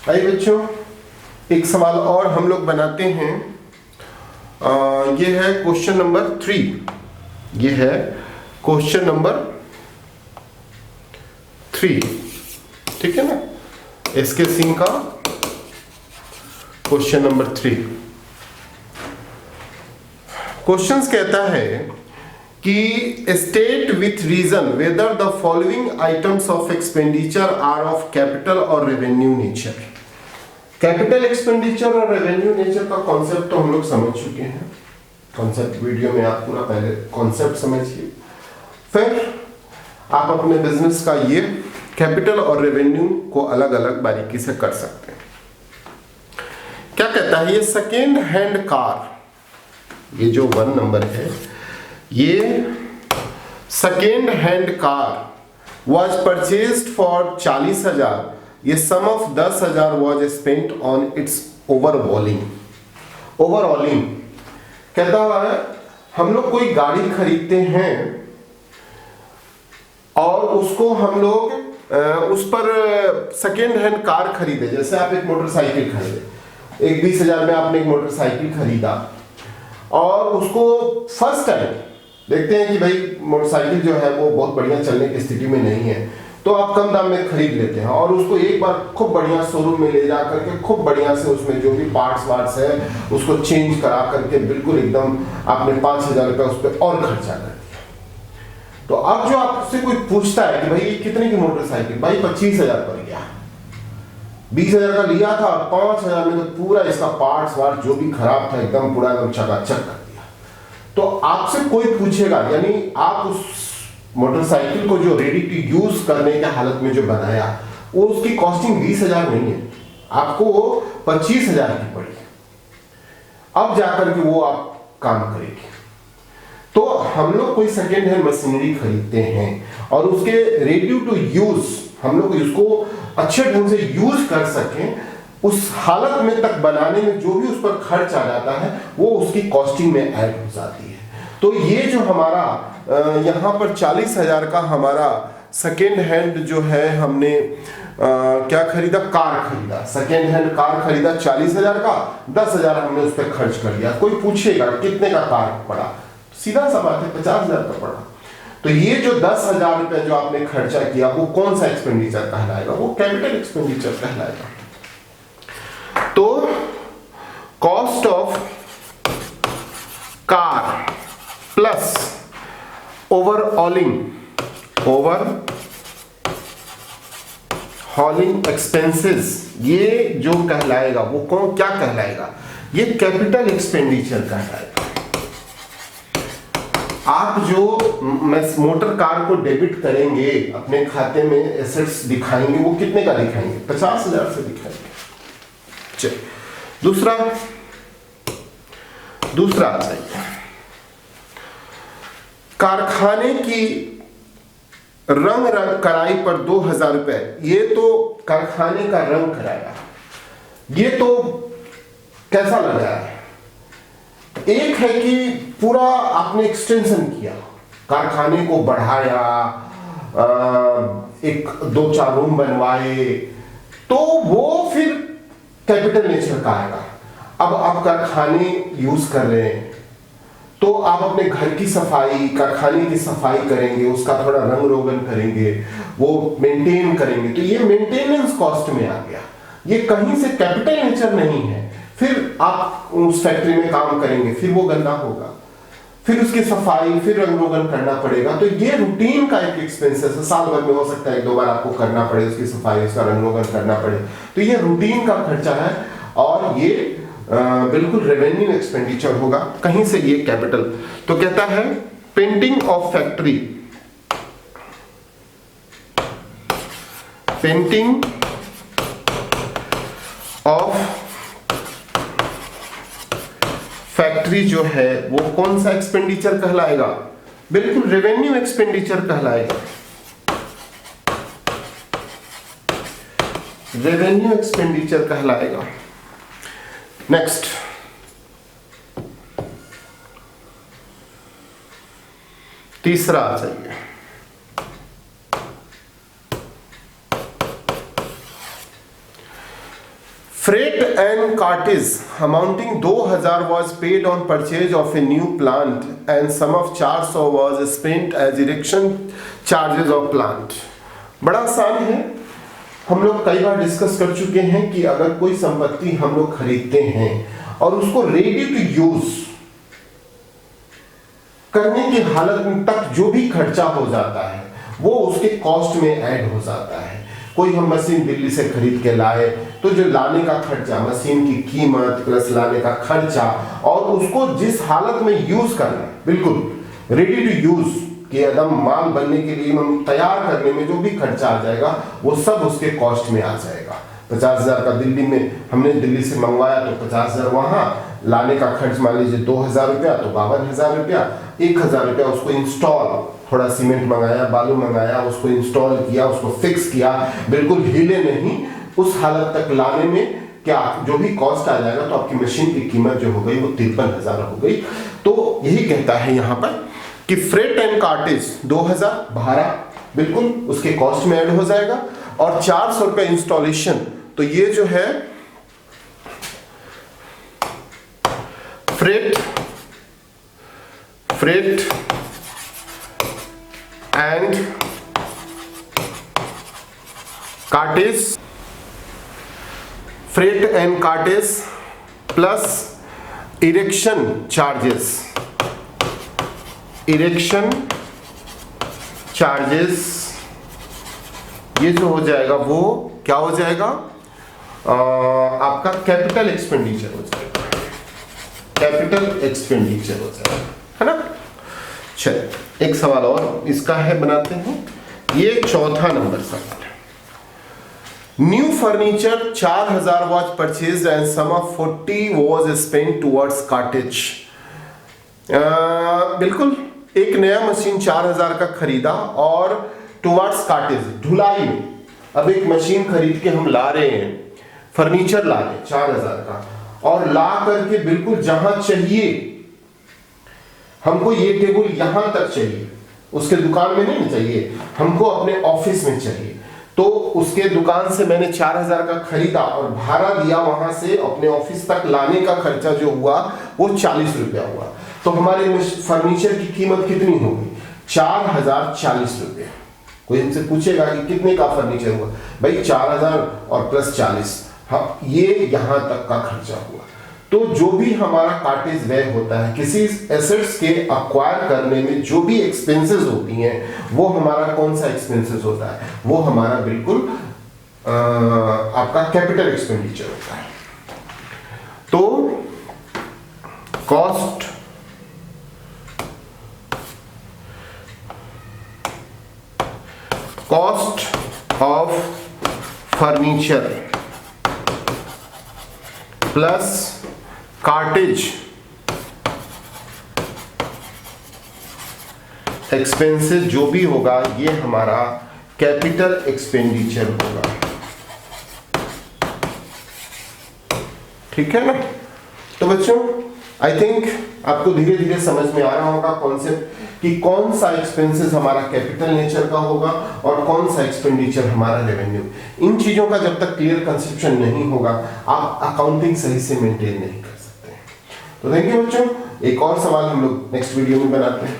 आइए बच्चों, एक सवाल और हम लोग बनाते हैं। ये है क्वेश्चन नंबर 3। ये है क्वेश्चन नंबर 3, ठीक है ना। इसके सिंह का क्वेश्चन नंबर 3। क्वेश्चंस कहता है कि state with reason whether the following items of expenditure are of capital और रेवेन्यू नेचर। कैपिटल एक्सपेंडिचर और रेवेन्यू नेचर का कॉन्सेप्ट तो हम लोग समझ चुके हैं। कॉन्सेप्ट वीडियो में आप पूरा पहले कॉन्सेप्ट समझिए, फिर आप अपने बिजनेस का ये कैपिटल और रेवेन्यू को अलग अलग बारीकी से कर सकते हैं। क्या कहता है ये सेकेंड हैंड कार, ये जो 1 नंबर है, ये second hand car was purchased for 40,000। ये sum of 10,000 was spent on its overhauling. Overhauling कहता हुआ है हम लोग कोई गाड़ी खरीदते हैं और उसको हम लोग उस पर सेकेंड हैंड कार खरीदे। जैसे आप एक मोटरसाइकिल खरीदे, एक 20,000 में आपने एक मोटरसाइकिल खरीदा और उसको फर्स्ट टाइम देखते हैं कि भाई मोटरसाइकिल जो है वो बहुत बढ़िया चलने की स्थिति में नहीं है, तो आप कम दाम में खरीद लेते हैं और उसको एक बार खूब बढ़िया शोरूम में ले जा करके खूब बढ़िया से उसमें जो भी पार्ट्स वार्ट्स है उसको चेंज करा करके बिल्कुल एकदम आपने 5,000 रुपये उस पर और खर्चा कर दिया। तो अब जो आपसे कोई पूछता है कि भाई ये कितने की मोटरसाइकिल, भाई 25,000 पड़ गया। 20,000 का लिया था और 5,000 में तो पूरा इसका पार्ट्स वार्ट जो भी खराब था एकदम पूरा एकदम चकाचक कर दिया। तो आपसे कोई पूछेगा, यानी आप उस मोटरसाइकिल को जो रेडी टू यूज करने के हालत में जो बनाया वो उसकी कॉस्टिंग 20,000 नहीं है, आपको वो 25,000 की पड़ी। अब जाकर के वो आप काम करेगी। तो हम लोग कोई सेकेंड हैंड मशीनरी खरीदते हैं और उसके रेडी टू यूज हम लोग इसको अच्छे ढंग से यूज कर सकें, उस हालत में तक बनाने में जो भी उस पर खर्च आ जाता है वो उसकी कॉस्टिंग में ऐड हो जाती है। तो ये जो हमारा यहाँ पर 40,000 का हमारा सेकेंड हैंड जो है हमने क्या खरीदा, कार खरीदा, सेकेंड हैंड कार खरीदा 40,000 का, 10,000 हमने उस पर खर्च कर दिया। कोई पूछेगा कितने का कार पड़ा, सीधा सा बात है 50,000 का पड़ा। तो ये जो 10,000 रुपये जो आपने खर्चा किया वो कौन सा एक्सपेंडिचर कहलाएगा, वो कैपिटल एक्सपेंडिचर कहलाएगा। तो cost of car plus overhauling expenses, ये जो कहलाएगा वो कौन क्या कहलाएगा, ये कैपिटल एक्सपेंडिचर कहलाएगा। आप जो मोटर कार को डेबिट करेंगे अपने खाते में एसेट्स दिखाएंगे, वो कितने का दिखाएंगे, 50,000 से दिखाएंगे। चलिए दूसरा आ जाइए, कारखाने की रंग कराई पर 2,000 रुपए। ये तो कारखाने का रंग कराया, ये तो कैसा लगा है। एक है कि पूरा आपने एक्सटेंशन किया, कारखाने को बढ़ाया, एक 2-4 रूम बनवाए, तो वो फिर कैपिटल नेचर का आएगा। अब आप कारखाने यूज कर रहे हैं तो आप अपने घर की सफाई, कारखाने की सफाई करेंगे, उसका थोड़ा रंग रोगन करेंगे, वो मेंटेन करेंगे, तो ये मेंटेनेंस कॉस्ट में आ गया, ये कहीं से कैपिटल नेचर नहीं है। फिर आप उस फैक्ट्री में काम करेंगे, फिर वो गंदा होगा, फिर उसकी सफाई, फिर रंग रोगन करना पड़ेगा। तो ये रूटीन का एक एक्सपेंसेस है, साल भर में हो सकता है 1-2 बार आपको करना पड़े, उसकी सफाई, उसका रंग रोगन करना पड़े, तो ये रूटीन का खर्चा है और ये बिल्कुल रेवेन्यू एक्सपेंडिचर होगा, कहीं से ये कैपिटल। तो कहता है painting of factory, painting of factory जो है वो कौन सा एक्सपेंडिचर कहलाएगा, बिल्कुल रेवेन्यू एक्सपेंडिचर कहलाएगा, रेवेन्यू एक्सपेंडिचर कहलाएगा। नेक्स्ट, तीसरा आ जाइए, Freight and cartage amounting 2000 was paid on purchase of a new plant and sum of 400 was spent as erection charges of plant. बड़ा आसान है, हम लोग कई बार डिस्कस कर चुके हैं कि अगर कोई संपत्ति हम लोग खरीदते हैं और उसको रेडी टू यूज करने की हालत तक जो भी खर्चा हो जाता है वो उसके कॉस्ट में ऐड हो जाता है। कोई हम मशीन दिल्ली से खरीद के लाए तो जो लाने का खर्चा, मशीन की कीमत प्लस लाने का खर्चा और उसको जिस हालत में यूज करना, बिल्कुल रेडी टू यूज कि एकदम माल बनने के लिए हम तैयार करने में जो भी खर्चा आ जाएगा वो सब उसके कॉस्ट में आ जाएगा। 50,000 का दिल्ली में हमने दिल्ली से मंगवाया तो 50,000 वहां, लाने का खर्च मान लीजिए 2,000 रुपया तो 52,000 रुपया, 1,000 रुपया उसको इंस्टॉल, थोड़ा सीमेंट मंगाया, बालू मंगाया, उसको इंस्टॉल किया, उसको फिक्स किया, बिल्कुल हिले नहीं, उस हालत तक लाने में क्या जो भी कॉस्ट आ जाएगा तो आपकी मशीन की कीमत जो हो गई वो 53,000 हो गई। तो यही कहता है यहाँ पर कि फ्रेट एंड कार्टेज 2000 भाड़ा बिल्कुल उसके कॉस्ट में ऐड हो जाएगा और 400 रुपये इंस्टॉलेशन। तो ये जो है freight and cartridge, freight and cartridge plus erection charges, ये जो हो जाएगा वो क्या हो जाएगा, आपका कैपिटल एक्सपेंडिचर हो जाएगा, है ना। चलिए एक सवाल और इसका है, बनाते हैं। ये चौथा नंबर सवाल है। New furniture 4,000 was purchased and sum of 40 was spent towards cartage। बिल्कुल एक नया मशीन 4,000 का खरीदा और टुवर्ड्स कार्टेज, धुलाई में। अब एक मशीन खरीद के हम ला रहे हैं, फर्नीचर ला रहे हैं 4,000 का, और ला करके बिल्कुल जहां चाहिए हमको, ये टेबल यहां तक चाहिए, उसके दुकान में नहीं चाहिए, हमको अपने ऑफिस में चाहिए, तो उसके दुकान से मैंने 4,000 का खरीदा और भाड़ा दिया, वहां से अपने ऑफिस तक लाने का खर्चा जो हुआ वो 40 रुपया हुआ। तो हमारे फर्नीचर की कीमत कितनी होगी, 4,040 रुपये। कोई हमसे पूछेगा कि कितने का फर्नीचर हुआ, भाई 4,000 और प्लस 40, हाँ ये यहां तक का खर्चा हुआ। तो जो भी हमारा कार्टेज व्यय होता है, किसी एसेट्स के अक्वायर करने में जो भी एक्सपेंसेस होती हैं, वो हमारा कौन सा एक्सपेंसेस होता है, वो हमारा बिल्कुल आपका कैपिटल एक्सपेंडिचर होता है। तो cost of furniture plus cartage expenses जो भी होगा ये हमारा कैपिटल एक्सपेंडिचर होगा। ठीक है ना। तो बच्चों आई थिंक आपको धीरे धीरे समझ में आ रहा होगा कॉन्सेप्ट कि कौन सा एक्सपेंसेस हमारा कैपिटल नेचर का होगा और कौन सा एक्सपेंडिचर हमारा रेवेन्यू। इन चीजों का जब तक क्लियर कंसेप्शन नहीं होगा आप अकाउंटिंग सही से मेंटेन नहीं कर सकते। तो थैंक यू बच्चों, एक और सवाल हम लोग नेक्स्ट वीडियो में बनाते हैं।